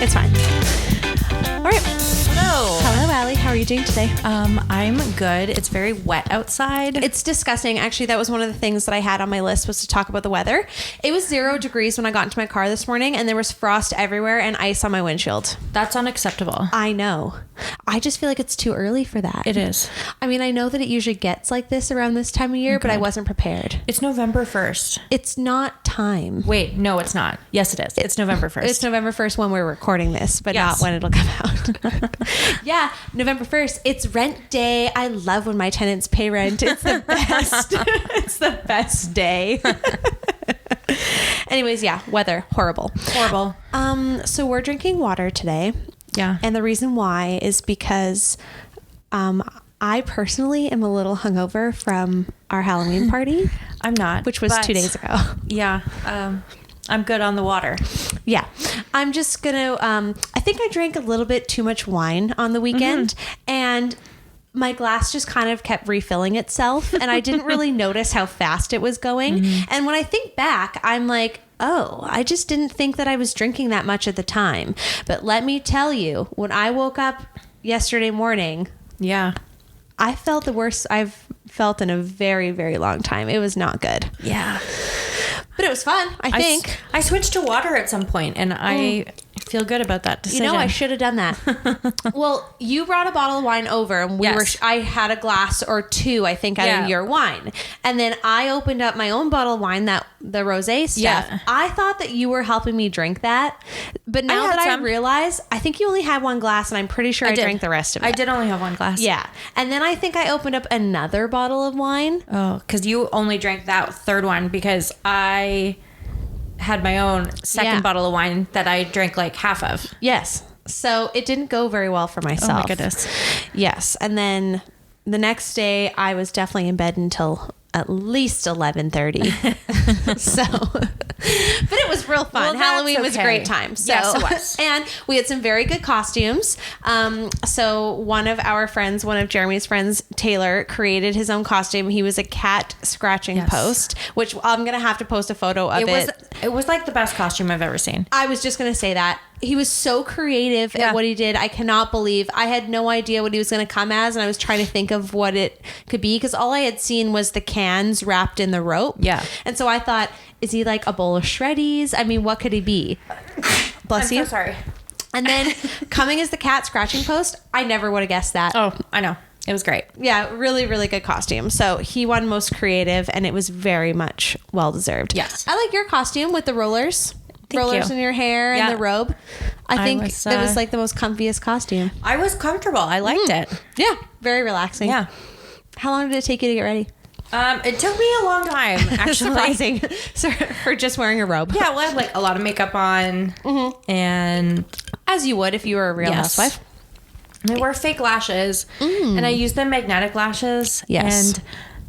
It's fine. All right. Hello, Allie. How are you doing today? I'm good. It's very wet outside. It's disgusting. Actually, that was one of the things that I had on my list was to talk about the weather. It was 0 degrees when I got into my car this morning, and there was frost everywhere and ice on my windshield. That's unacceptable. I know. I just feel like it's too early for that. It is. I mean, I know that it usually gets like this around this time of year, but I wasn't prepared. It's November 1st. It's not time. Wait, no, it's not. Yes, it is. It's November 1st. It's November 1st when we're recording this, but not when it'll come out. Yeah, November 1st. It's rent day. I love when my tenants pay rent. It's the best. It's the best day. Anyways, yeah, weather. Horrible. So we're drinking water today. Yeah. And the reason why is because I personally am a little hungover from our Halloween party. I'm not. Which was 2 days ago. Yeah. I'm good on the water. Yeah. I'm just going to, I think I drank a little bit too much wine on the weekend and my glass just kind of kept refilling itself and I didn't really notice how fast it was going. And when I think back, I'm like, oh, I just didn't think that I was drinking that much at the time. But let me tell you, when I woke up yesterday morning, yeah, I felt the worst I've felt in a very, very long time. It was not good. Yeah. But it was fun, I think. I switched to water at some point and I feel good about that decision. You know, I should have done that. Well, you brought a bottle of wine over and I had a glass or two, I think, out of your wine. And then I opened up my own bottle of wine, the rosé stuff. Yeah. I thought that you were helping me drink that. But now that I realize, I think you only had one glass and I'm pretty sure I drank the rest of it. I did only have one glass. Yeah. And then I think I opened up another bottle of wine. Oh, because you only drank that third one because I had my own second bottle of wine that I drank like half of. Yes. So it didn't go very well for myself. Oh my goodness. Yes. And then the next day I was definitely in bed until at least 11:30. So, but it was real fun. Well, Halloween was a great time. So, yes, it was. And we had some very good costumes. So one of our friends, one of Jeremy's friends, Taylor, created his own costume. He was a cat scratching post, which I'm going to have to post a photo of it. It was like the best costume I've ever seen. I was just going to say that. He was so creative at what he did. I cannot believe. I had no idea what he was going to come as, and I was trying to think of what it could be because all I had seen was the cans wrapped in the rope. Yeah. And so I thought, is he like a bowl of shreddies? I mean, what could he be? Bless you. I'm so sorry. And then coming as the cat scratching post, I never would have guessed that. Oh, I know. It was great. Yeah, really, really good costume. So he won most creative, and it was very much well-deserved. Yes. I like your costume with the rollers. Rollers in your hair and the robe. I think it was like the most comfiest costume. I was comfortable. I liked it. Yeah. Very relaxing. Yeah. How long did it take you to get ready? It took me a long time, actually. Surprising for just wearing a robe. Yeah, well, I had like a lot of makeup on and as you would if you were a real housewife. I wore fake lashes and I used the magnetic lashes. Yes.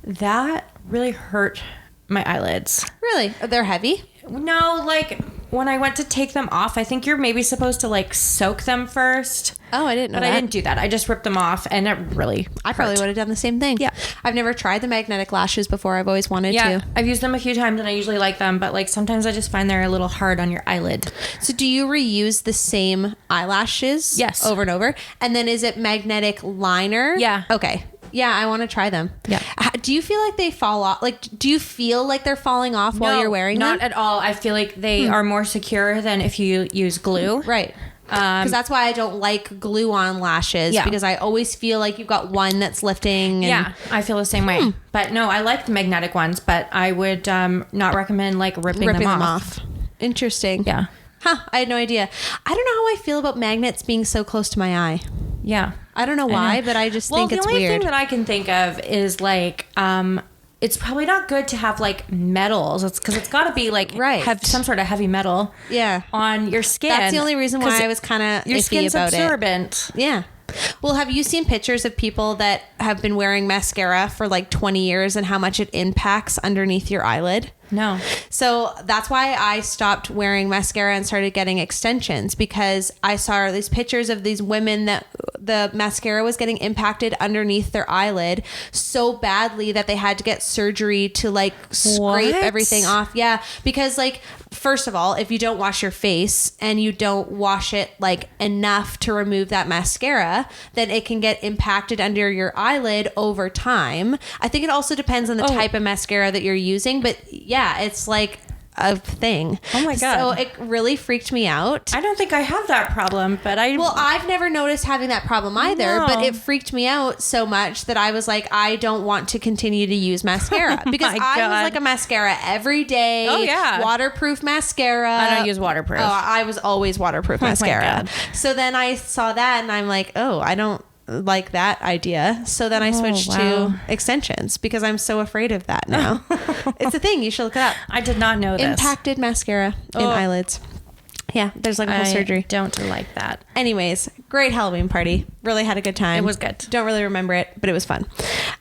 And that really hurt my eyelids. Really? They're heavy? No, like when I went to take them off, I think you're maybe supposed to like soak them first. Oh, I didn't know that. But I didn't do that. I just ripped them off and it really I probably would have done the same thing. Yeah. I've never tried the magnetic lashes before. I've always wanted to. I've used them a few times and I usually like them, but like sometimes I just find they're a little hard on your eyelid. So do you reuse the same eyelashes? Yes. Over and over? And then is it magnetic liner? Yeah. Okay. Yeah, I want to try them. Yeah. Do you feel like they fall off? Like, do you feel like they're falling off while you're wearing them? Not at all. I feel like they are more secure than if you use glue. Right. Because that's why I don't like glue on lashes. Yeah. Because I always feel like you've got one that's lifting. And I feel the same way. But no, I like the magnetic ones, but I would not recommend like ripping them off. Interesting. Yeah. Huh. I had no idea. I don't know how I feel about magnets being so close to my eye. Yeah. I don't know why, but I just think it's weird. The only thing that I can think of is like, it's probably not good to have like metals. It's because it's got to be like have some sort of heavy metal on your skin. That's the only reason why I was kind of iffy about absorbent. Yeah. Well, have you seen pictures of people that have been wearing mascara for like 20 years and how much it impacts underneath your eyelid? No. So that's why I stopped wearing mascara and started getting extensions, because I saw these pictures of these women that the mascara was getting impacted underneath their eyelid so badly that they had to get surgery to like scrape everything off. Yeah. Because like, first of all, if you don't wash your face and you don't wash it like enough to remove that mascara, then it can get impacted under your eyelid over time. I think it also depends on the type of mascara that you're using, but yeah, it's like a thing. Oh my God. So it really freaked me out. I don't think I have that problem, but I've never noticed having that problem either, but it freaked me out so much that I was like, I don't want to continue to use mascara, because I was like a mascara every day. Oh yeah. Waterproof mascara. I don't use waterproof. Oh, I was always waterproof mascara. So then I saw that and I'm like, oh, I don't like that idea. So then I switched to extensions because I'm so afraid of that now. It's a thing. You should look it up. I did not know this. Impacted mascara in eyelids. Yeah, there's like a whole surgery. Don't like that. Anyways, great Halloween party. Really had a good time. It was good. Don't really remember it, but it was fun.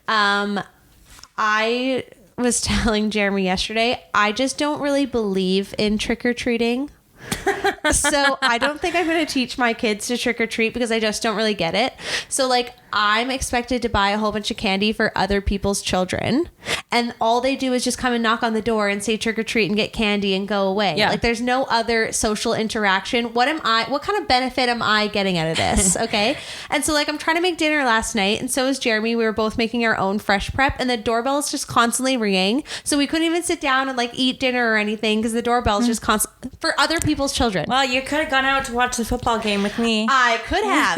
I was telling Jeremy yesterday, I just don't really believe in trick-or-treating. So I don't think I'm going to teach my kids to trick or treat because I just don't really get it. So like, I'm expected to buy a whole bunch of candy for other people's children, and all they do is just come and knock on the door and say trick or treat and get candy and go away. Yeah. Like, there's no other social interaction. What kind of benefit am I getting out of this? Okay. And so like, I'm trying to make dinner last night, and so is Jeremy. We were both making our own fresh prep, and the doorbell is just constantly ringing. So we couldn't even sit down and like eat dinner or anything because the doorbell is just constant for other people's children. Well, you could have gone out to watch the football game with me. I could have.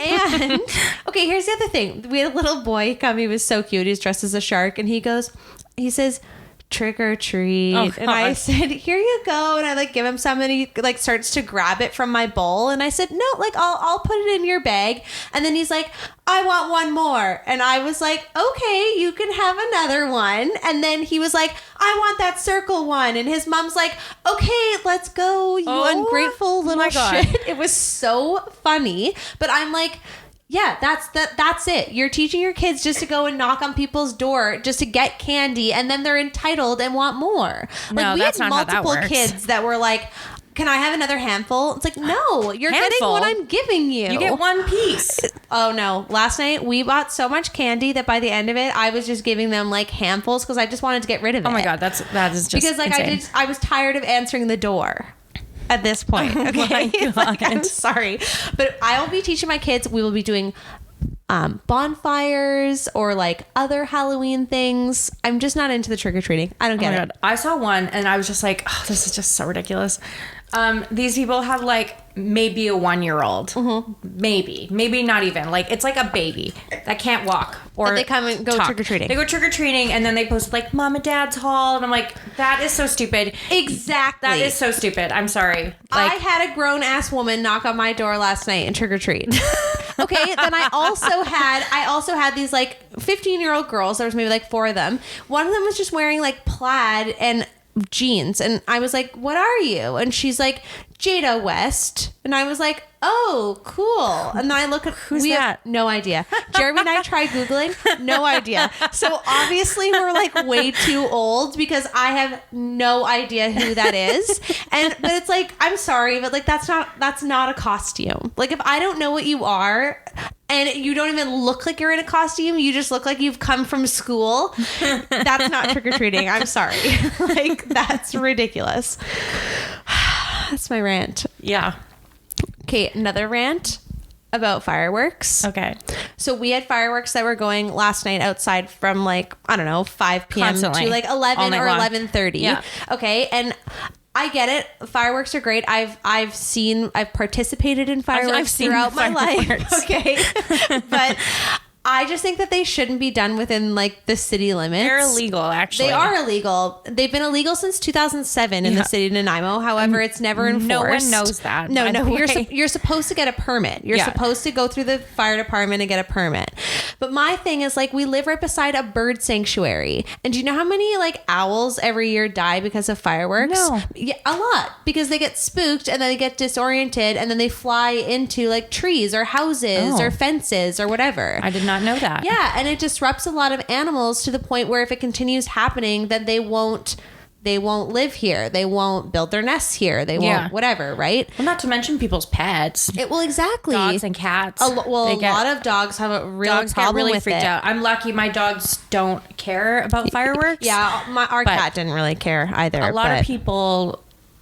And okay, here's the other thing. We had a little boy come. He was so cute. He's dressed as a shark, and he says, trick or treat. And I said, here you go. And I like give him some, and he like starts to grab it from my bowl. And I said, no, like I'll put it in your bag. And then he's like, I want one more. And I was like, okay, you can have another one. And then he was like, I want that circle one. And his mom's like, okay, let's go, you ungrateful little shit. It was so funny. But I'm like, yeah, that's it. You're teaching your kids just to go and knock on people's door just to get candy, and then they're entitled and want more. Like, we had multiple kids that were like, can I have another handful? It's like, no, you're getting what I'm giving you. You get one piece. Oh no. Last night we bought so much candy that by the end of it, I was just giving them like handfuls because I just wanted to get rid of it. Oh my God. That is just because like insane. I was tired of answering the door at this point. Okay. Oh my God. Like, I'm sorry, but I will be teaching my kids. We will be doing bonfires or like other Halloween things. I'm just not into the trick-or-treating. I don't get it. I saw one and I was just like, oh, this is just so ridiculous. These people have like maybe a 1-year-old, maybe not even, like it's like a baby that can't walk, or but they come and go trick-or-treating. They go trick-or-treating and then they post like mom and dad's haul, and I'm like, that is so stupid. Exactly. That is so stupid. I'm sorry. Like, I had a grown-ass woman knock on my door last night and trick-or-treat. Okay, then I also had these like 15-year-old girls. There was maybe like 4 of them. One of them was just wearing like plaid and jeans, and I was like, what are you? And she's like, Jada West. And I was like, oh, cool. And then I look at who's that? No idea. Jeremy and I tried Googling, no idea. So obviously we're like way too old because I have no idea who that is. But it's like, I'm sorry, but like that's not a costume. Like, if I don't know what you are and you don't even look like you're in a costume, you just look like you've come from school, that's not trick-or-treating. I'm sorry. Like, that's ridiculous. That's my rant. Yeah. Okay, another rant about fireworks. Okay. So we had fireworks that were going last night outside from like, I don't know, 5 p.m. Constantly. To like 11 or 11:30. Yeah. Okay, and I get it. Fireworks are great. I've participated in fireworks throughout my life. Okay. But I just think that they shouldn't be done within like the city limits. They're illegal, actually. They are illegal. They've been illegal since 2007 in the city of Nanaimo. However, it's never enforced. No one knows that. No. You're supposed to get a permit. You're supposed to go through the fire department and get a permit. But my thing is, like, we live right beside a bird sanctuary. And do you know how many like owls every year die because of fireworks? No. Yeah, a lot. Because they get spooked and then they get disoriented and then they fly into like trees or houses or fences or whatever. I did not know that. Yeah, and it disrupts a lot of animals to the point where if it continues happening, then they won't won't live here. They won't build their nests here. They won't whatever, right? Well, not to mention people's pets. Exactly. Dogs and cats. A lot of dogs have a real problem really with freaked it. out. I'm lucky my dogs don't care about fireworks. Yeah, our cat didn't really care either. A lot of people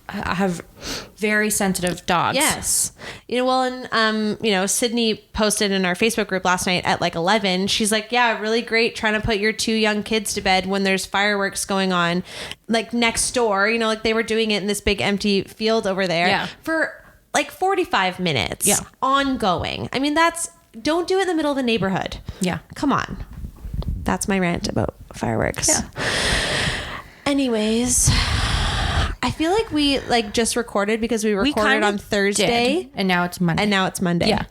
have very sensitive dogs. Yes. And Sydney posted in our Facebook group last night at like 11. She's like, yeah, really great trying to put your 2 young kids to bed when there's fireworks going on like next door, like they were doing it in this big empty field over there for like 45 minutes ongoing. I mean, don't do it in the middle of the neighborhood. Yeah. Come on. That's my rant about fireworks. Yeah. Anyways, I feel like we just recorded because we recorded on Thursday. And now it's Monday. Yeah.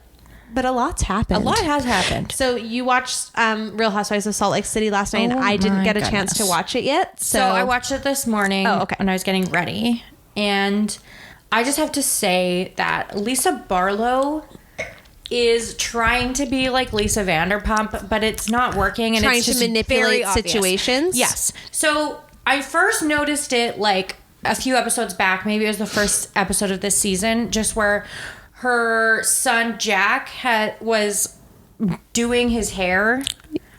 But a lot's happened. A lot has happened. So you watched Real Housewives of Salt Lake City last night, and I didn't get a chance to watch it yet. So I watched it this morning when I was getting ready. And I just have to say that Lisa Barlow is trying to be like Lisa Vanderpump, but it's not working. And trying it's just to manipulate situations. Yes. So I first noticed it like a few episodes back, maybe it was the first episode of this season, just where her son Jack was doing his hair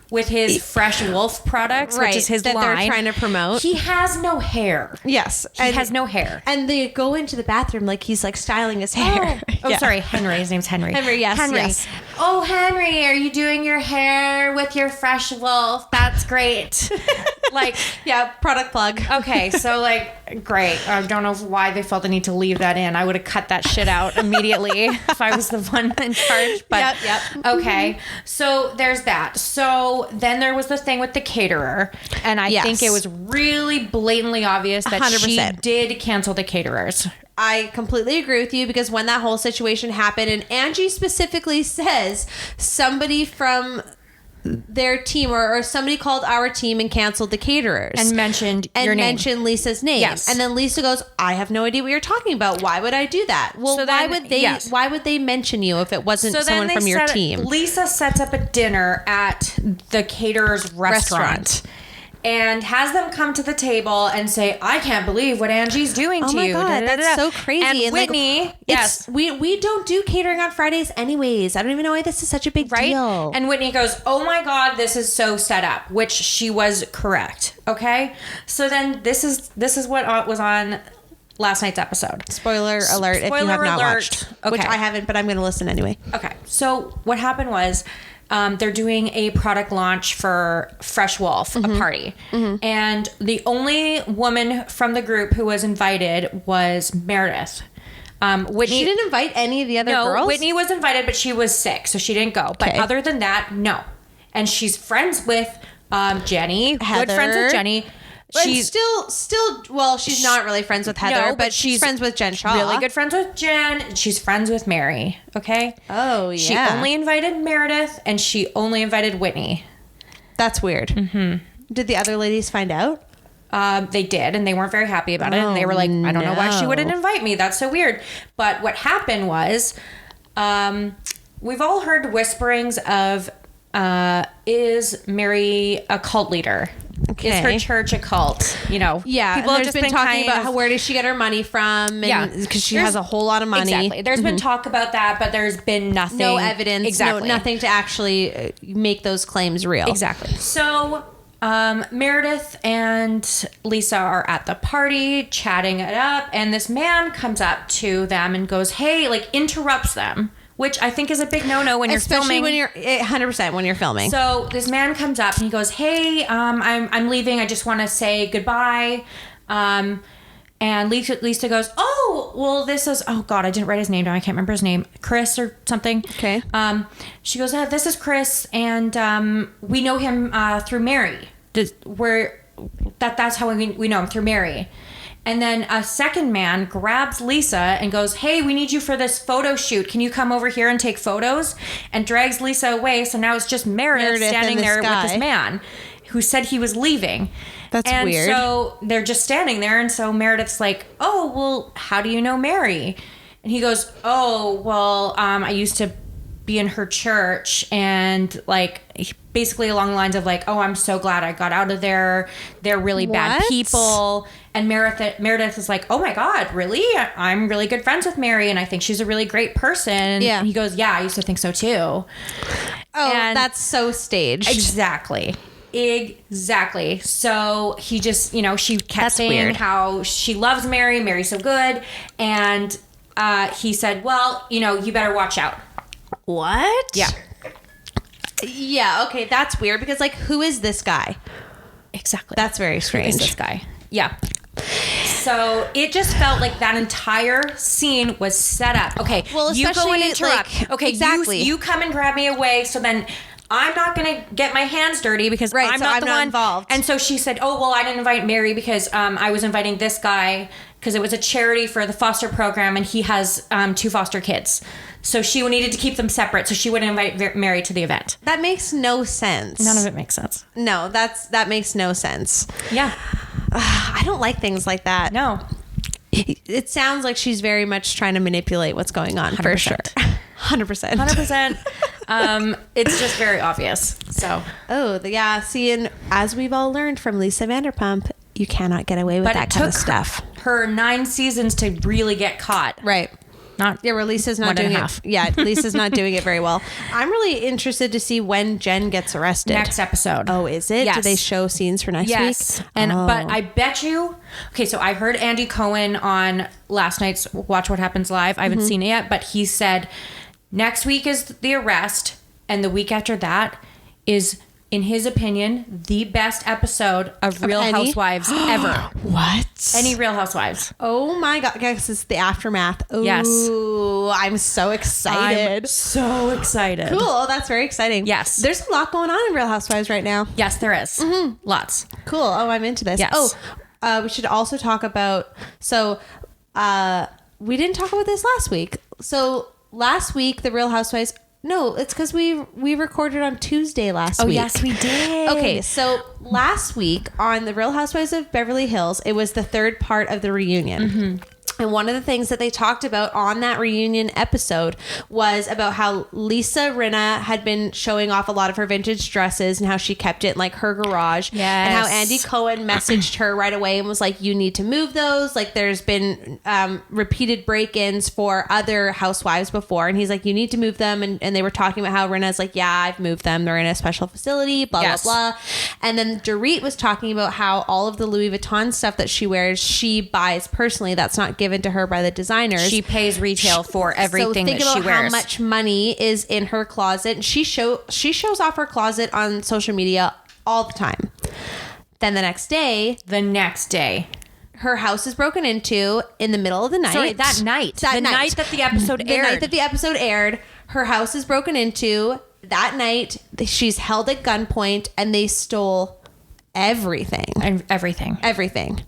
with his Fresh Wolf products, which is his that line. They're trying to promote. He has no hair. Yes. He has no hair. And they go into the bathroom like he's like styling his hair. Sorry, Henry. His name's Henry. Henry, yes. Henry. Yes. Oh, Henry, are you doing your hair with your Fresh Wolf? That's great. Product plug. Okay, so great. I don't know why they felt the need to leave that in. I would have cut that shit out immediately if I was the one in charge. But yep. Okay, so there's that. So then there was the thing with the caterer, and I think it was really blatantly obvious that 100%. She did cancel the caterers. I completely agree with you, because when that whole situation happened, and Angie specifically says somebody from their team or somebody called our team and canceled the caterers and mentioned your name. Mentioned Lisa's name. Yes. And then Lisa goes, I have no idea what you're talking about. Why would I do that? Well, so why would they mention you if it wasn't someone from your team? Lisa sets up a dinner at the caterer's restaurant. And has them come to the table and say, I can't believe what Angie's doing to you. Oh my God, that's so crazy. And Whitney, we don't do catering on Fridays anyways. I don't even know why this is such a big deal. And Whitney goes, oh my God, this is so set up, which she was correct. Okay. So then this is what was on last night's episode. Spoiler alert if you have not watched. Okay. Which I haven't, but I'm going to listen anyway. Okay. So what happened was, they're doing a product launch for Fresh Wolf, a party. Mm-hmm. And the only woman from the group who was invited was Meredith. Whitney, she didn't invite any of the other girls? No, Whitney was invited, but she was sick, so she didn't go. But other than that, no. And she's friends with Jenny. Heather. Good friends with Jenny. She's still well, she's not really friends with Heather, but she's friends with Jen Shaw. Really good friends with Jen. She's friends with Mary. Okay. Oh, yeah. She only invited Meredith, and she only invited Whitney. That's weird. Mm-hmm. Did the other ladies find out? They did, and they weren't very happy about it. And they were like, I don't know why she wouldn't invite me. That's so weird. But what happened was, we've all heard whisperings of, is Mary a cult leader? Okay. Is her church a cult? Yeah. People have just been talking about where does she get her money from? Because she has a whole lot of money. Exactly. There's been talk about that, but there's been nothing. No evidence. Nothing to actually make those claims real. Exactly. So Meredith and Lisa are at the party chatting it up, and this man comes up to them and goes, hey, interrupts them. Which I think is a big no-no when you're filming. Especially when you're 100% when you're filming. So this man comes up and he goes, "Hey, I'm leaving. I just want to say goodbye." And Lisa goes, "Oh, well, this is God, I didn't write his name down. I can't remember his name. Chris or something." Okay. She goes, "This is Chris, and we know him through Mary. That's how we know him, through Mary." And then a second man grabs Lisa and goes, "Hey, we need you for this photo shoot. Can you come over here and take photos?" And drags Lisa away. So now it's just Meredith standing there with this man who said he was leaving. That's weird. And so they're just standing there. And so Meredith's like, "Oh, well, how do you know Mary?" And he goes, "Oh, well, I used to be in her church, and basically along the lines of like, oh, I'm so glad I got out of there. They're really bad What? people. And Meredith is like, oh my God, really? I'm really good friends with Mary, and I think she's a really great person. Yeah. And he goes, yeah, I used to think so too. Oh, And- that's so staged. Exactly. So he just, she kept That's saying weird. how she loves Mary. Mary's so good. And he said, well, you better watch out. What? Yeah. Yeah, okay, that's weird because, like, who is this guy? Exactly. That's very strange. Who is this guy? Yeah. So it just felt like that entire scene was set up. Okay, Well, you go and especially, interrupt. like, Okay, exactly. You come and grab me away, so then I'm not going to get my hands dirty because Right, I'm so not I'm the not one involved. And so she said, oh, well, I didn't invite Mary because I was inviting this guy because it was a charity for the foster program, and he has 2 foster kids. So she needed to keep them separate, so she wouldn't invite Mary to the event. That makes no sense. None of it makes sense. No, that makes no sense. Yeah. I don't like things like that. No. It sounds like she's very much trying to manipulate what's going on, for 100%. sure. 100%. 100%. It's just very obvious. So, Oh, yeah. See, and as we've all learned from Lisa Vanderpump, you cannot get away with but that it kind took of stuff. her 9 seasons to really get caught. Right. Not Yeah, where Lisa's not 1.5. doing it. Yeah, Lisa's not doing it very well. I'm really interested to see when Jen gets arrested. next episode. Oh, is it? Yes. Do they show scenes for next Yes. week? And Oh. but I bet you. Okay, so I heard Andy Cohen on last night's Watch What Happens Live. I haven't Mm-hmm. seen it yet, but he said next week is the arrest, and the week after that is, in his opinion, the best episode of Real any? Housewives ever. What? Any Real Housewives. Oh my God. Guys, it's the aftermath. Ooh, Yes. I'm so excited. I'm so excited. Cool. Oh, that's very exciting. Yes. There's a lot going on in Real Housewives right now. Yes, there is. Lots. Cool. Oh, I'm into this. Yes. Oh, we should also talk about, we didn't talk about this last week. So last week, the Real Housewives, no, it's because we recorded on Tuesday last week. Oh, yes, we did. Okay, so last week on the Real Housewives of Beverly Hills, it was the 3rd part of the reunion. Mm-hmm. And one of the things that they talked about on that reunion episode was about how Lisa Rinna had been showing off a lot of her vintage dresses and how she kept it in like her garage. Yes. And how Andy Cohen messaged her right away and was like, you need to move those. Like there's been repeated break-ins for other housewives before. And he's like, you need to move them. And they were talking about how Rinna's like, yeah, I've moved them. They're in a special facility, blah, Yes. blah, blah. And then Dorit was talking about how all of the Louis Vuitton stuff that she wears, she buys personally. That's not given to her by the designers. She pays retail for everything so think that she about wears. how much money is in her closet. And she shows off her closet on social media all the time. Then the next day, her house is broken into in the middle of the night. Sorry, that night. The night that the episode The aired. night that the episode aired, her house is broken into. That night, she's held at gunpoint and they stole everything. And everything. Everything.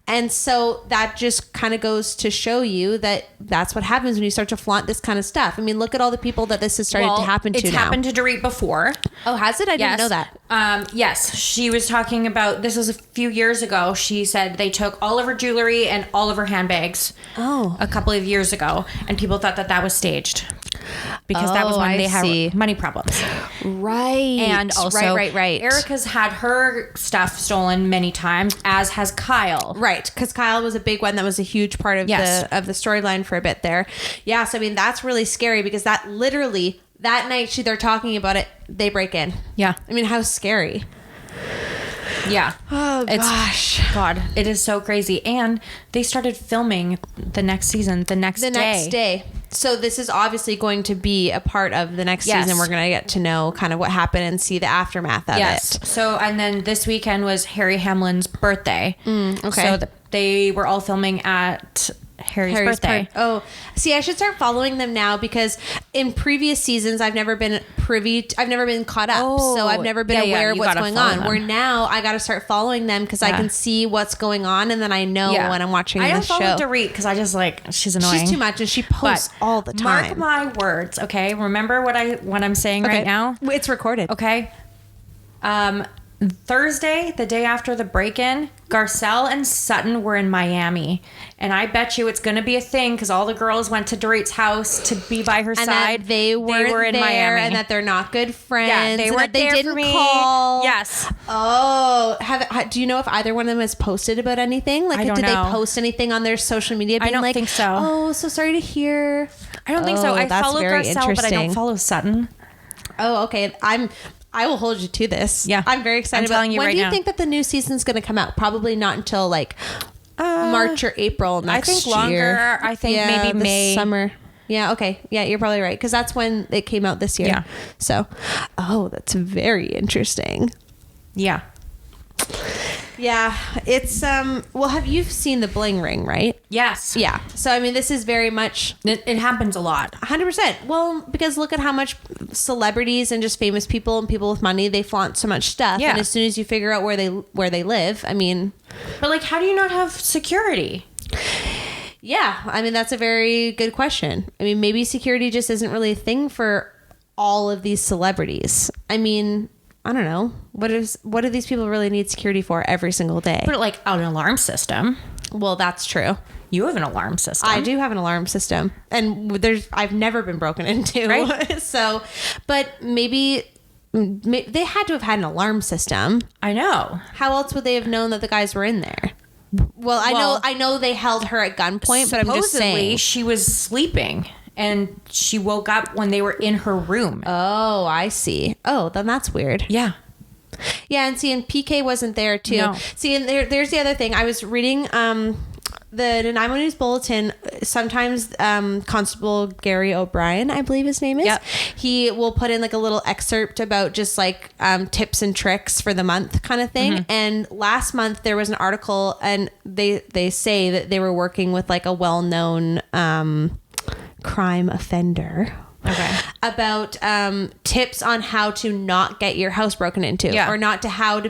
And so that just kind of goes to show you that that's what happens when you start to flaunt this kind of stuff. I mean, look at all the people that this has started to happen to it's now. happened to Dorit before. Oh, has it? I didn't know that. Yes, she was talking about, this was a few years ago. She said they took all of her jewelry and all of her handbags. Oh. A couple of years ago, and people thought that was staged because that was Oh, when I they see. had money problems. Right. And also, right. Erica's had her stuff stolen many times, as has Kyle. Right, because Kyle was a big one. That was a huge part of Yes. the storyline for a bit there. Yeah, so I mean that's really scary because that literally that night they're talking about it, they break in. Yeah. I mean, how scary. Yeah. Oh gosh. God, it is so crazy. And they started filming the next season the next day. So this is obviously going to be a part of the next Yes. season. We're going to get to know kind of what happened and see the aftermath of it. So, and then this weekend was Harry Hamlin's birthday. okay. So they were all filming at Harry's birthday. Oh, see, I should start following them now because in previous seasons, I've never been caught up. So I've never been aware of what's going on. Where now I got to start following them because I can see what's going on and then I know when I'm watching I this don't show. follow Dorit because I just she's annoying. She's too much and she posts all the time. Mark my words, okay? Remember what I'm saying right now? It's recorded. Okay. Thursday, the day after the break-in, Garcelle and Sutton were in Miami, and I bet you it's going to be a thing because all the girls went to Dorit's house to be by her and side. that they were in there, Miami, and that they're not good friends. Yeah, they weren't there didn't for me. Call. Yes. Oh, do you know if either one of them has posted about anything? Like, I don't did know. they post anything on their social media? Being I don't like, think so. Oh, so sorry to hear. I don't think so. I that's follow very Garcelle, but I don't follow Sutton. Oh, okay. I will hold you to this. Yeah. I'm very excited. I'm telling you when right do you now. think that the new season's going to come out? Probably not until like March or April next year. I think longer. I think maybe this May. summer. Yeah. Okay. Yeah, you're probably right because that's when it came out this year. Yeah. So, that's very interesting. Yeah. Yeah, it's well, have you seen the bling ring, right? Yes. Yeah. So I mean, this is very much It happens a lot. 100%. Well, because look at how much celebrities and just famous people and people with money, they flaunt so much stuff. Yeah. And as soon as you figure out where they live, I mean, But like, how do you not have security? yeah, I mean, that's a very good question. I mean, maybe security just isn't really a thing for all of these celebrities. I mean, I don't know. What do these people really need security for every single day? Put it like an alarm system. Well, that's true. You have an alarm system. I do have an alarm system, and I've never been broken into. Right. So, but maybe they had to have had an alarm system. I know. How else would they have known that the guys were in there? Well, I know they held her at gunpoint, but I'm just saying she was sleeping and she woke up when they were in her room. Oh, I see. Oh, then that's weird. Yeah. Yeah, and see, and PK wasn't there too. No. See, and there's the other thing. I was reading the Nanaimo News Bulletin. Sometimes Constable Gary O'Brien, I believe his name is. Yep. He will put in like a little excerpt about just like tips and tricks for the month kind of thing. Mm-hmm. And last month there was an article, and they say that they were working with like a well-known crime offender. Okay. About tips on how to not get your house broken into, Yeah. or not to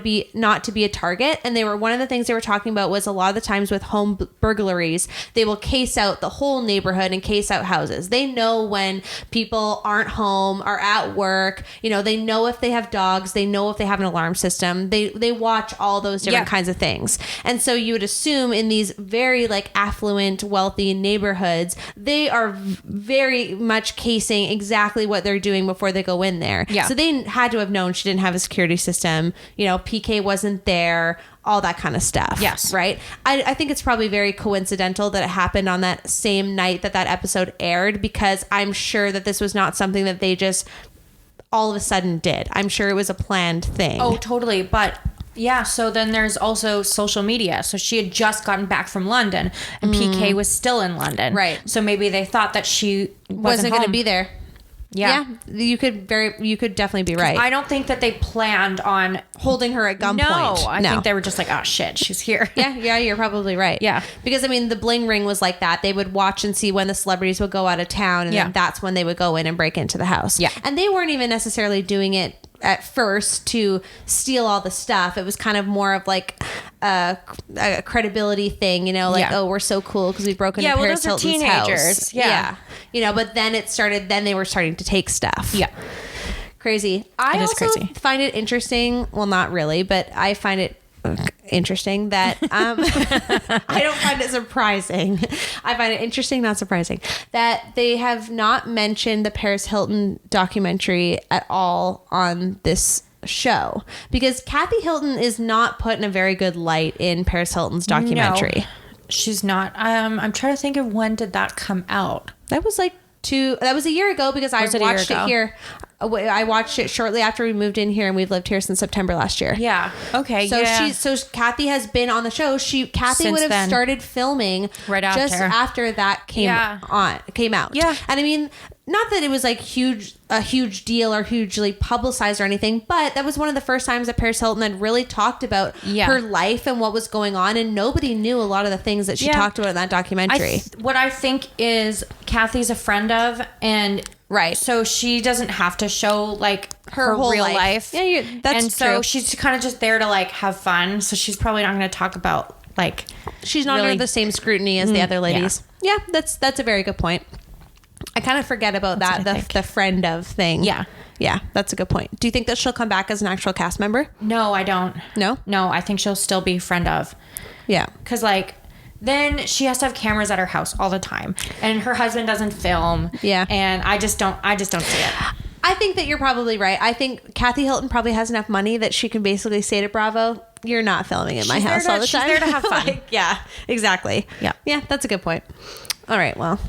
be a target. And one of the things they were talking about was a lot of the times with home burglaries, they will case out the whole neighborhood and case out houses. They know when people aren't home, are at work. You know, they know if they have dogs. They know if they have an alarm system. They watch all those different kinds of things. And so you would assume in these very like affluent, wealthy neighborhoods, they are very much casing exactly what they're doing before they go in there. Yeah. So they had to have known she didn't have a security system. You know, PK wasn't there, all that kind of stuff. Yes. Right. I think it's probably very coincidental that it happened on that same night that episode aired, because I'm sure that this was not something that they just all of a sudden did. I'm sure it was a planned thing. Oh, totally. But yeah, so then there's also social media. So she had just gotten back from London and PK was still in London. Right. So maybe they thought that she wasn't going to home. be there. Yeah. You could definitely be right. I don't think that they planned on holding her at gunpoint. No, I think they were just like, oh shit, she's here. Yeah, you're probably right. Yeah. Because I mean, the bling ring was like that. They would watch and see when the celebrities would go out of town, and then that's when they would go in and break into the house. Yeah. And they weren't even necessarily doing it at first to steal all the stuff. It was kind of more of like a credibility thing, you know, like, oh, we're so cool because we broke into Paris those are Hilton's teenagers. house. Yeah. You know, but then then they were starting to take stuff. Yeah. Crazy. I It is also crazy. find it interesting. Well, not really, but I find it interesting that I don't find it surprising. I find it interesting, not surprising, that they have not mentioned the Paris Hilton documentary at all on this show, because Kathy Hilton is not put in a very good light in Paris Hilton's documentary. No, she's not. I'm trying to think of when did that come out. That was like that was a year ago, because I watched it here. I watched it shortly after we moved in here, and we've lived here since September last year. Yeah. Okay. So Kathy has been on the show. Kathy Since would have then. started filming Right after. just after that came out. Yeah. And I mean, not that it was like a huge deal or hugely publicized or anything, but that was one of the first times that Paris Hilton had really talked about her life and what was going on, and nobody knew a lot of the things that she talked about in that documentary. What I think is Kathy's a friend of, and right, so she doesn't have to show like her whole real life. life. Yeah, that's and so true. she's kind of just there to like have fun. So she's probably not going to talk about like. She's not under the same scrutiny as the other ladies. Yeah, that's a very good point. I kind of forget about the friend of thing. Yeah. Yeah, that's a good point. Do you think that she'll come back as an actual cast member? No, I don't. No? No, I think she'll still be friend of. Yeah. Because, like, then she has to have cameras at her house all the time. And her husband doesn't film. Yeah. And I just don't see it. I think that you're probably right. I think Kathy Hilton probably has enough money that she can basically say to Bravo, you're not filming in my house all the time. She's there to have fun. Like, yeah, exactly. Yeah. Yeah, that's a good point. All right, well.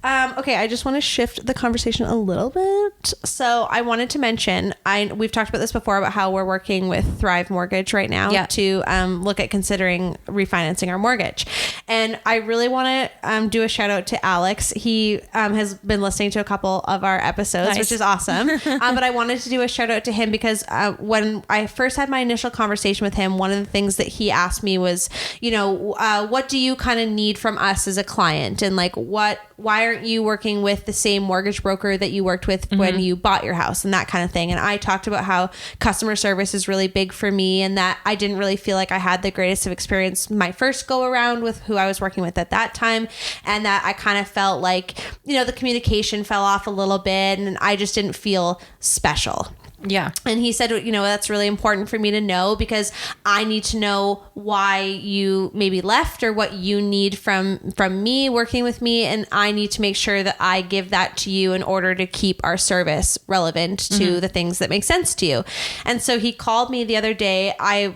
Okay, I just want to shift the conversation a little bit. So I wanted to mention, we've talked about this before about how we're working with Thrive Mortgage right now to look at considering refinancing our mortgage. And I really want to do a shout out to Alex. He has been listening to a couple of our episodes, which is awesome. But I wanted to do a shout out to him because when I first had my initial conversation with him, one of the things that he asked me was, what do you kind of need from us as a client? And like, why aren't you working with the same mortgage broker that you worked with when you bought your house and that kind of thing? And I talked about how customer service is really big for me and that I didn't really feel like I had the greatest of experience my first go around with who I was working with at that time. And that I kind of felt like, the communication fell off a little bit and I just didn't feel special. Yeah. And he said, that's really important for me to know because I need to know why you maybe left or what you need from me working with me. And I need to make sure that I give that to you in order to keep our service relevant to the things that make sense to you. And so he called me the other day.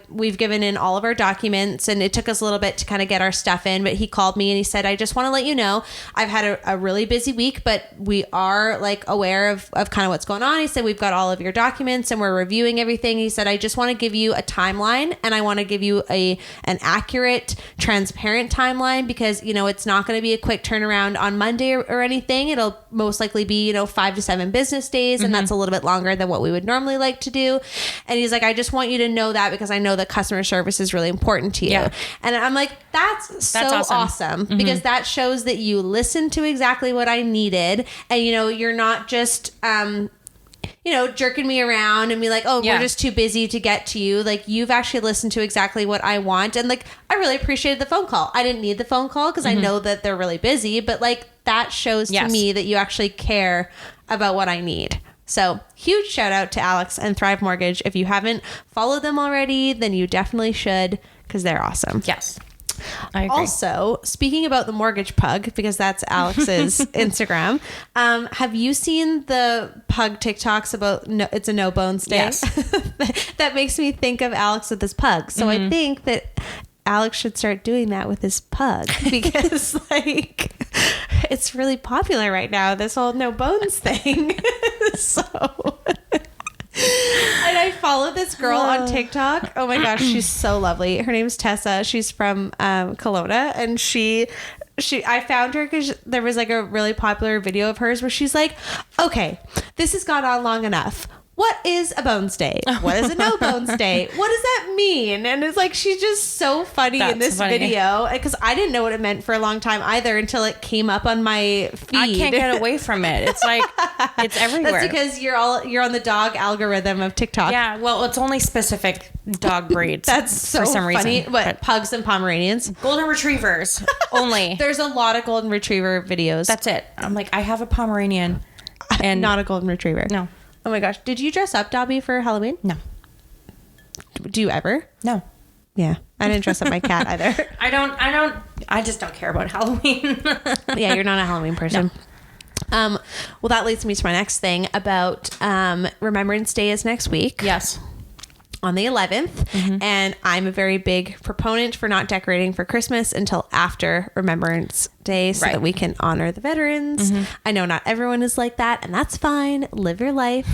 We've given in all of our documents and it took us a little bit to kind of get our stuff in, but he called me and he said, I just want to let you know, I've had a really busy week, but we are like aware of kind of what's going on. He said, we've got all of your documents and we're reviewing everything. He said, I just want to give you a timeline and I want to give you an accurate, transparent timeline because, it's not going to be a quick turnaround on Monday or anything. It'll most likely be, 5 to 7 business days. And that's a little bit longer than what we would normally like to do. And he's like, I just want you to know that because I know that customer service is really important to you. Yeah. And I'm like, that's so awesome because that shows that you listened to exactly what I needed. And, you're not just, jerking me around and be like, we're just too busy to get to you. Like you've actually listened to exactly what I want. And like, I really appreciated the phone call. I didn't need the phone call because I know that they're really busy, but like that shows to me that you actually care about what I need. So huge shout out to Alex and Thrive Mortgage. If you haven't followed them already, then you definitely should because they're awesome. Yes. I agree. Also, speaking about the mortgage pug, because that's Alex's Instagram, have you seen the pug TikToks about it's a no bones day? Yes. That makes me think of Alex with his pug. So I think that Alex should start doing that with his pug because like it's really popular right now, this whole no bones thing. So and I follow this girl on TikTok. Oh my gosh, she's so lovely. Her name's Tessa. She's from Kelowna, and I found her because there was like a really popular video of hers where she's like, okay, this has gone on long enough. What is a bones day? What is a no bones day? What does that mean? And it's like, she's just so funny in this video because I didn't know what it meant for a long time either until it came up on my feed. I can't get away from it. It's like, it's everywhere. That's because you're on the dog algorithm of TikTok. Yeah. Well, it's only specific dog breeds. That's so for some funny. Reason. What, pugs and Pomeranians? Golden retrievers only. There's a lot of golden retriever videos. That's it. I'm like, I have a Pomeranian and not a golden retriever. No. Oh my gosh. Did you dress up, Dobby, for Halloween? No. Do you ever? No. Yeah. I didn't dress up my cat either. I just don't care about Halloween. Yeah, you're not a Halloween person. No. Well, that leads me to my next thing about Remembrance Day is next week. Yes. On the 11th. And I'm a very big proponent for not decorating for Christmas until after Remembrance Day so that we can honor the veterans. I know not everyone is like that, and that's fine. Live your life.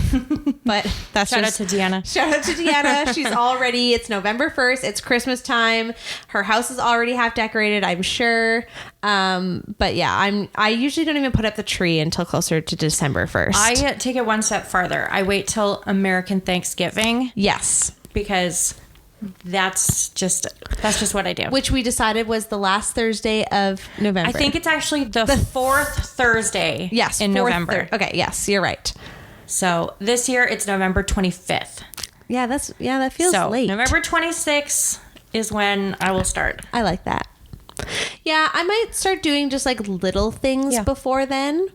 But that's Shout out to Deanna. Shout out to Deanna. She's all ready. It's November 1st. It's Christmas time. Her house is already half decorated, I'm sure. But yeah, I usually don't even put up the tree until closer to December 1st. I take it one step farther. I wait till American Thanksgiving. Yes. Because that's just what I do. Which we decided was the last Thursday of November. I think it's actually the fourth Thursday in November. Okay, yes, you're right. So this year it's November 25th. Yeah, that feels late. November 26th is when I will start. I like that. Yeah, I might start doing just like little things before then.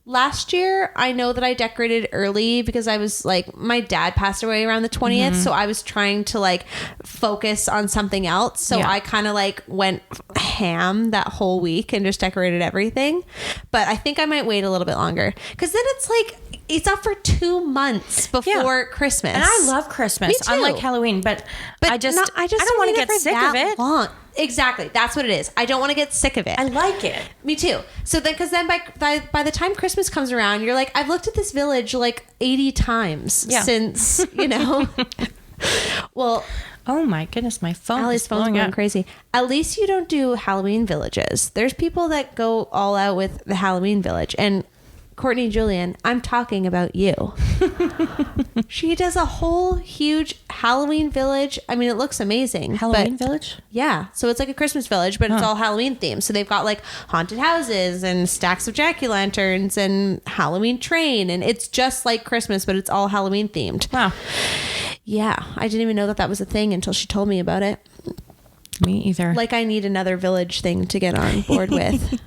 Last year, I know that I decorated early because I was like, my dad passed away around the 20th. So I was trying to like focus on something else. So I kind of like went ham that whole week and just decorated everything. But I think I might wait a little bit longer because then it's like, it's up for 2 months before Christmas. And I love Christmas. Me too. Unlike Halloween, but I don't want to get sick of it. Long. Exactly. That's what it is. I don't want to get sick of it. I like it. Me too. So then, because then by the time Christmas comes around, you're like, I've looked at this village like 80 times since, Well, oh my goodness, my phone Allie's phone's going crazy. At least you don't do Halloween villages. There's people that go all out with the Halloween village, and Courtney Julian, I'm talking about you. She does a whole huge Halloween village. I mean, it looks amazing. Halloween village? Yeah. So it's like a Christmas village, but it's all Halloween themed. So they've got like haunted houses and stacks of jack-o'-lanterns and Halloween train. And it's just like Christmas, but it's all Halloween themed. Wow. Yeah. I didn't even know that was a thing until she told me about it. Me either. Like I need another village thing to get on board with.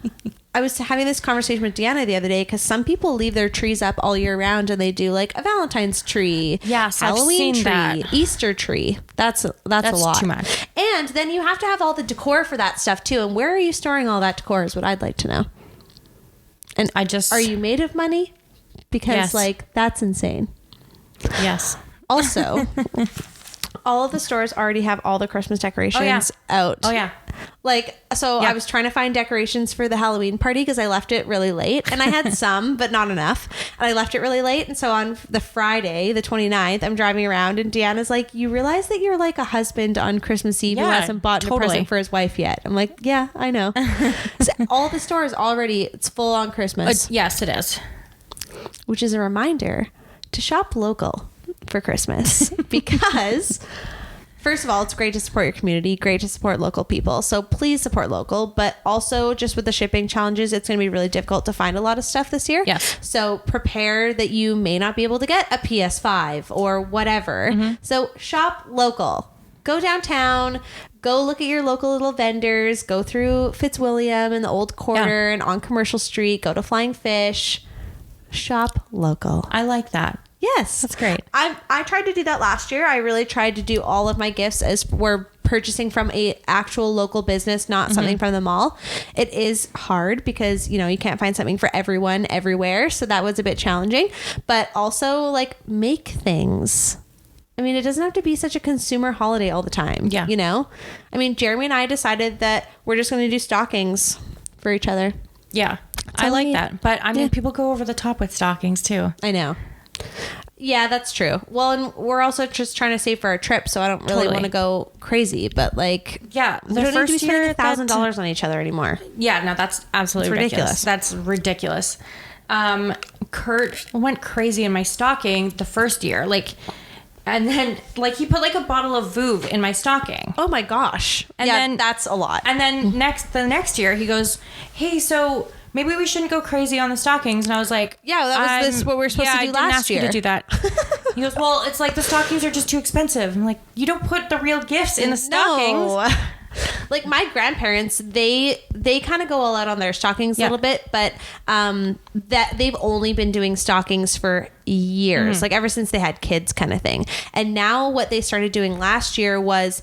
I was having this conversation with Deanna the other day because some people leave their trees up all year round and they do like a Valentine's tree, yes, Halloween I've seen tree, that. Easter tree. That's a lot. Too much. And then you have to have all the decor for that stuff too. And where are you storing all that decor is what I'd like to know. And are you made of money? Because like that's insane. Yes. Also, all of the stores already have all the Christmas decorations out. Oh yeah. Like, so I was trying to find decorations for the Halloween party because I left it really late and I had some, but not enough. And I left it really late. And so on the Friday, the 29th, I'm driving around and Deanna's like, you realize that you're like a husband on Christmas Eve who hasn't bought a present for his wife yet. I'm like, yeah, I know. So all the stores already, it's full on Christmas. Yes, it is. Which is a reminder to shop local for Christmas because... First of all, it's great to support your community, great to support local people. So please support local, but also just with the shipping challenges, it's going to be really difficult to find a lot of stuff this year. Yes. So prepare that you may not be able to get a PS5 or whatever. So shop local. Go downtown. Go look at your local little vendors. Go through Fitzwilliam and the Old Quarter and on Commercial Street. Go to Flying Fish. Shop local. I like that. Yes. That's great. I tried to do that last year. I really tried to do all of my gifts as we're purchasing from a actual local business, not something from the mall. It is hard because, you can't find something for everyone everywhere. So that was a bit challenging, but also like make things. I mean, it doesn't have to be such a consumer holiday all the time. Yeah. I mean, Jeremy and I decided that we're just going to do stockings for each other. Yeah. I like that. But I mean, people go over the top with stockings too. I know. Yeah, that's true. Well, and we're also just trying to save for our trip, so I don't really want to go crazy. But like, we don't need to be spending $1,000 on each other anymore. Yeah, no, that's absolutely ridiculous. That's ridiculous. Kurt went crazy in my stocking the first year, and then he put like a bottle of Vouv in my stocking. Oh my gosh! And then that's a lot. And then the next year he goes, "Hey, so." Maybe we shouldn't go crazy on the stockings. And I was like, yeah, that was what we were supposed to do last year. I didn't ask you to do that. He goes, well, it's like the stockings are just too expensive. I'm like, you don't put the real gifts in the stockings. No. Like my grandparents, they kind of go all out on their stockings a little bit, but that they've only been doing stockings for years, like ever since they had kids kind of thing. And now what they started doing last year was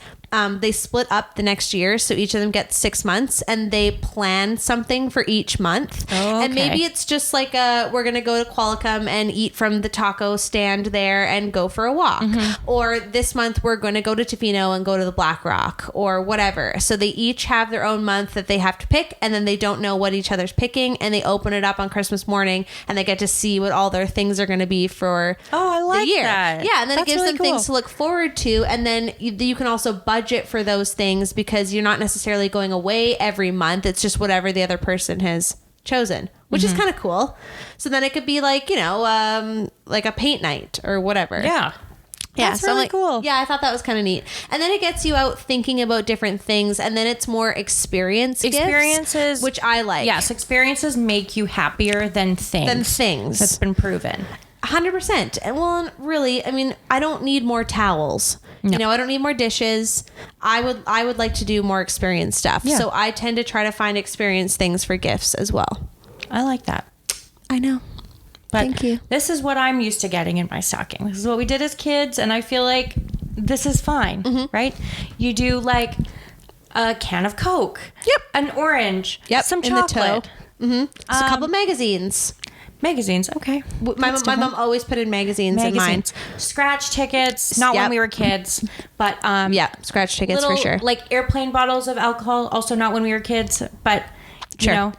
they split up the next year. So each of them gets 6 months and they plan something for each month. Oh, okay. And maybe it's just like we're going to go to Qualicum and eat from the taco stand there and go for a walk. Or this month we're going to go to Tofino and go to the Black Rock or whatever. So they each have their own month that they have to pick and then they don't know what each other's picking and they open it up on Christmas morning and they get to see what all their things are going to be for the year. That. Yeah. And then That's it gives really them cool. things to look forward to. And then you can also budget for those things because you're not necessarily going away every month. It's just whatever the other person has chosen, which is kind of cool. So then it could be like, like a paint night or whatever. Yeah. That's really cool. Yeah, I thought that was kind of neat. And then it gets you out thinking about different things and then it's more experiences, which I like. Yes, experiences make you happier than things. That's been proven. 100%. And well, really, I mean, I don't need more towels. No. I don't need more dishes. I would like to do more experience stuff. Yeah. So I tend to try to find experience things for gifts as well. I like that. I know. But Thank you. this is what I'm used to getting in my stocking. This is what we did as kids, and I feel like this is fine, right? You do like a can of Coke. Yep. An orange. Yep. Some In the chocolate. toe. Just a couple magazines. Magazines. Okay. My mom always put in magazines in mine. Scratch tickets. Not when we were kids, but scratch tickets for sure. Like airplane bottles of alcohol. Also not when we were kids, but Sure. you know.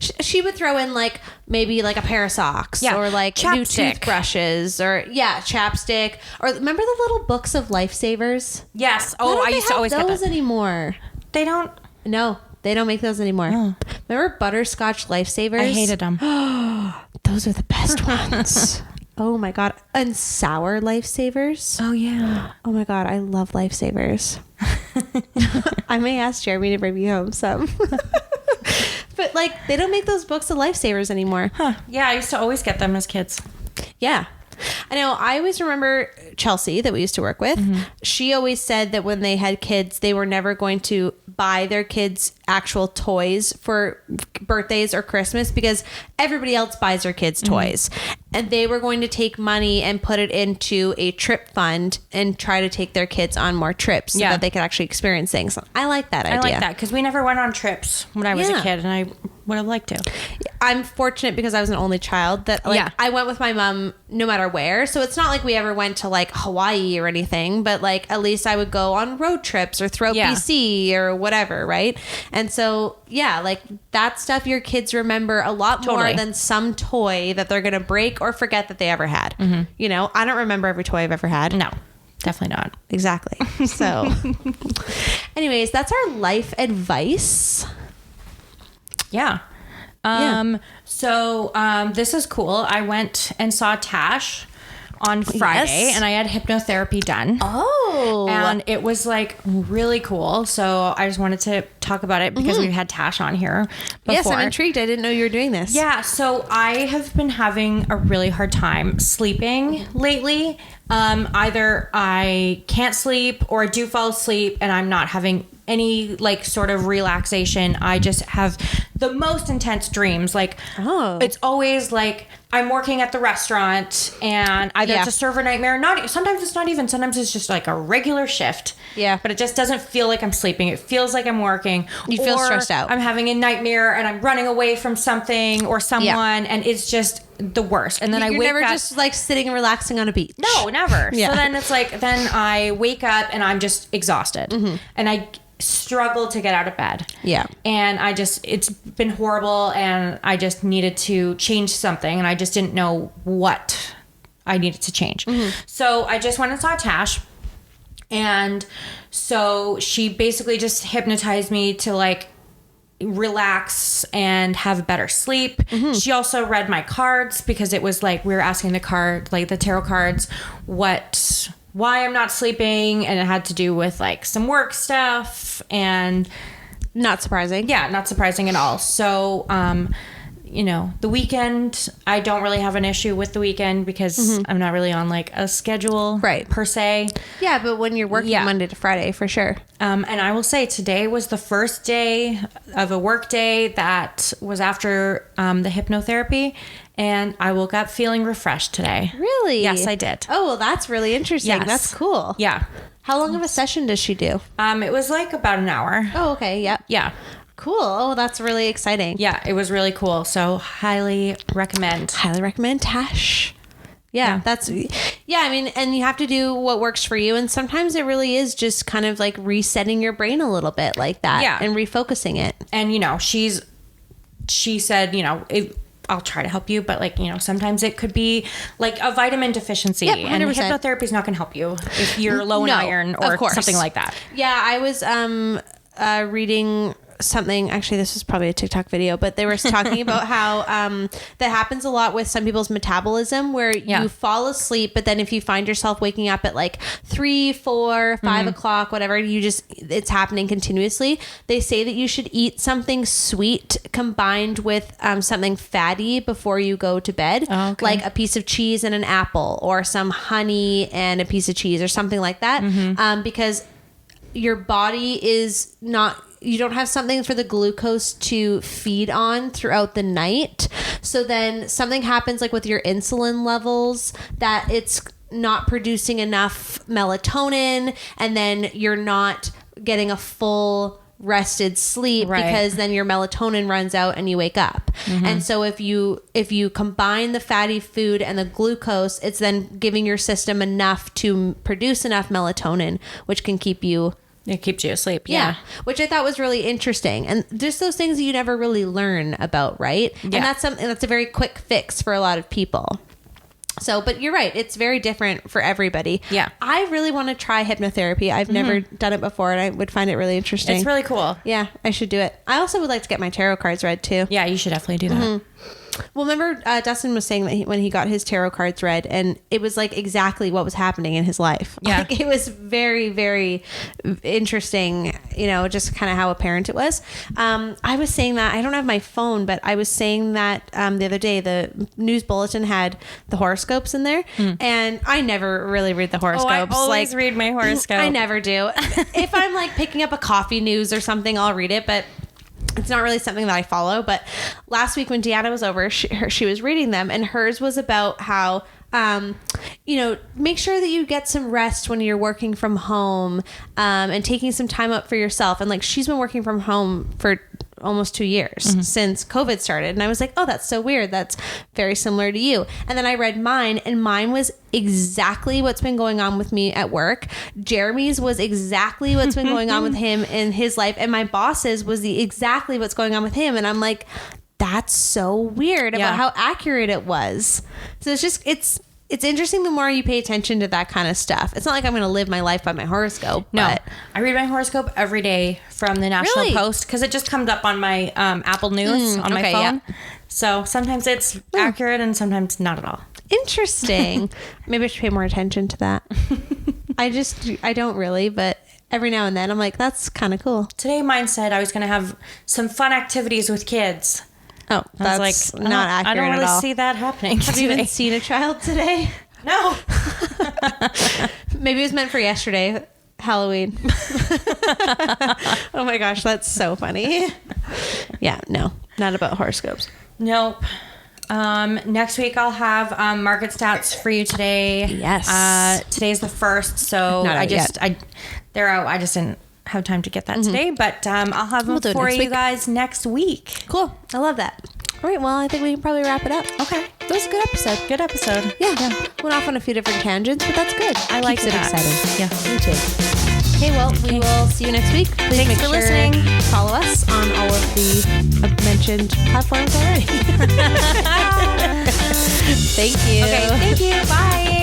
She would throw in like maybe like a pair of socks or like new toothbrushes or chapstick, or remember the little books of lifesavers? Yes. Why don't I they used to have always get those that. anymore. They don't. No, they don't make those anymore. Oh. Remember butterscotch lifesavers? I hated them. Those are the best ones. Oh my god. And sour lifesavers. Oh yeah. Oh my god, I love lifesavers. I may ask Jeremy to bring me home some. But like, they don't make those books of lifesavers anymore. Huh. Yeah, I used to always get them as kids. Yeah. I know. I always remember Chelsea that we used to work with. She always said that when they had kids, they were never going to buy their kids actual toys for birthdays or Christmas because everybody else buys their kids toys. And they were going to take money and put it into a trip fund and try to take their kids on more trips so that they could actually experience things. I like that idea. I like that because we never went on trips when I was a kid, and I would have liked to. I'm fortunate because I was an only child that I went with my mom no matter where. So it's not like we ever went to like Hawaii or anything, but like at least I would go on road trips or throw BC or whatever, right? And so like that stuff your kids remember a lot more than some toy that they're gonna break or forget that they ever had. You know, I don't remember every toy I've ever had. No, definitely not. Exactly. So anyways, that's our life advice. Yeah. So this is cool. I went and saw Tash on Friday and I had hypnotherapy done. Oh. And it was like really cool. So I just wanted to talk about it because we've had Tash on here before. Yes, I'm intrigued. I didn't know you were doing this. Yeah. So I have been having a really hard time sleeping lately. Either I can't sleep or I do fall asleep and I'm not having any like sort of relaxation. I just have the most intense dreams. Like, it's always like I'm working at the restaurant and either it's a server nightmare. Sometimes it's not even. Sometimes it's just like a regular shift. Yeah. But it just doesn't feel like I'm sleeping. It feels like I'm working. You feel stressed out. I'm having a nightmare and I'm running away from something or someone and it's just the worst. And then You're I wake never up. just like sitting and relaxing on a beach. No, never. Yeah. So then it's like, then I wake up and I'm just exhausted. And I struggle to get out of bed. Yeah. And it's been horrible and I just needed to change something and I just didn't know what I needed to change. So I just went and saw Tash. And so she basically just hypnotized me to like relax and have better sleep. She also read my cards because it was like we were asking the tarot cards why I'm not sleeping, and it had to do with like some work stuff and not surprising. Yeah, not surprising at all. So you know, the weekend, I don't really have an issue with the weekend because I'm not really on like a schedule per se. Yeah, but when you're working Monday to Friday, for sure. And I will say today was the first day of a work day that was after the hypnotherapy. And I woke up feeling refreshed today. Really? Yes, I did. Oh, well, that's really interesting. Yes. That's cool. Yeah. How long of a session does she do? It was like about an hour. Oh, okay. Yep. Yeah. Cool. Oh, that's really exciting. Yeah, it was really cool. So highly recommend. Highly recommend Tash. Yeah, I mean, and you have to do what works for you. And sometimes it really is just kind of like resetting your brain a little bit like that. Yeah. And refocusing it. And, you know, she said, you know, I'll try to help you, but like, you know, sometimes it could be like a vitamin deficiency. Yep, and hypnotherapy is not going to help you if you're low in iron or something like that. Yeah, I was reading something, actually this was probably a TikTok video, but they were talking about how that happens a lot with some people's metabolism where you fall asleep, but then if you find yourself waking up at like 3, 4, 5 o'clock, whatever, it's happening continuously. They say that you should eat something sweet combined with something fatty before you go to bed. Like a piece of cheese and an apple, or some honey and a piece of cheese, or something like that. Because your body is not you don't have something for the glucose to feed on throughout the night. So then something happens like with your insulin levels that it's not producing enough melatonin, and then you're not getting a full rested sleep because then your melatonin runs out and you wake up. And so if you combine the fatty food and the glucose, it's then giving your system enough to produce enough melatonin, which can keep you... It keeps you asleep. Yeah. Which I thought was really interesting. And just those things that you never really learn about, right? Yeah. And that's something that's a very quick fix for a lot of people. So, but you're right. It's very different for everybody. Yeah. I really want to try hypnotherapy. I've never done it before, and I would find it really interesting. It's really cool. Yeah, I should do it. I also would like to get my tarot cards read too. Yeah, you should definitely do that. Well, remember Dustin was saying that when he got his tarot cards read, and it was like exactly what was happening in his life. Yeah. Like, it was very, very interesting, you know, just kind of how apparent it was. I was saying that, I don't have my phone, but I was saying that the other day, the news bulletin had the horoscopes in there, and I never really read the horoscopes. Oh, I always read my horoscope. I never do. If I'm like picking up a coffee news or something, I'll read it, but it's not really something that I follow. But last week when Deanna was over, she was reading them, and hers was about how, you know, make sure that you get some rest when you're working from home, and taking some time up for yourself. And like, she's been working from home for almost 2 years since COVID started. And I was like, oh, that's so weird. That's very similar to you. And then I read mine, and mine was exactly what's been going on with me at work. Jeremy's was exactly what's been going on with him in his life. And my boss's was exactly what's going on with him. And I'm like, that's so weird about how accurate it was. So it's interesting the more you pay attention to that kind of stuff. It's not like I'm going to live my life by my horoscope. No, but I read my horoscope every day from the National Post, because it just comes up on my Apple News on my phone. Yeah. So sometimes it's accurate and sometimes not at all. Interesting. Maybe I should pay more attention to that. I don't really, but every now and then I'm like, that's kind of cool. Today mine said I was going to have some fun activities with kids. Oh, that's like not accurate at all. I don't really see that happening. Have you even seen a child today? No. Maybe it was meant for yesterday, Halloween. Oh my gosh, that's so funny. Yeah, no, not about horoscopes. Nope. Next week I'll have market stats for you today. Yes. Today's the 1st, so they're out. I just didn't have time to get that today, but I'll have them for you guys next week. Cool. I love that. All right, well, I think we can probably wrap it up. Okay. That was a good episode. Good episode. Yeah. Went off on a few different tangents, but that's good. I like it that. Exciting. Yeah, me too. Okay, well, we will see you next week. Please Thanks for listening. Follow us on all of the mentioned platforms already. Thank you. Okay, thank you. Bye.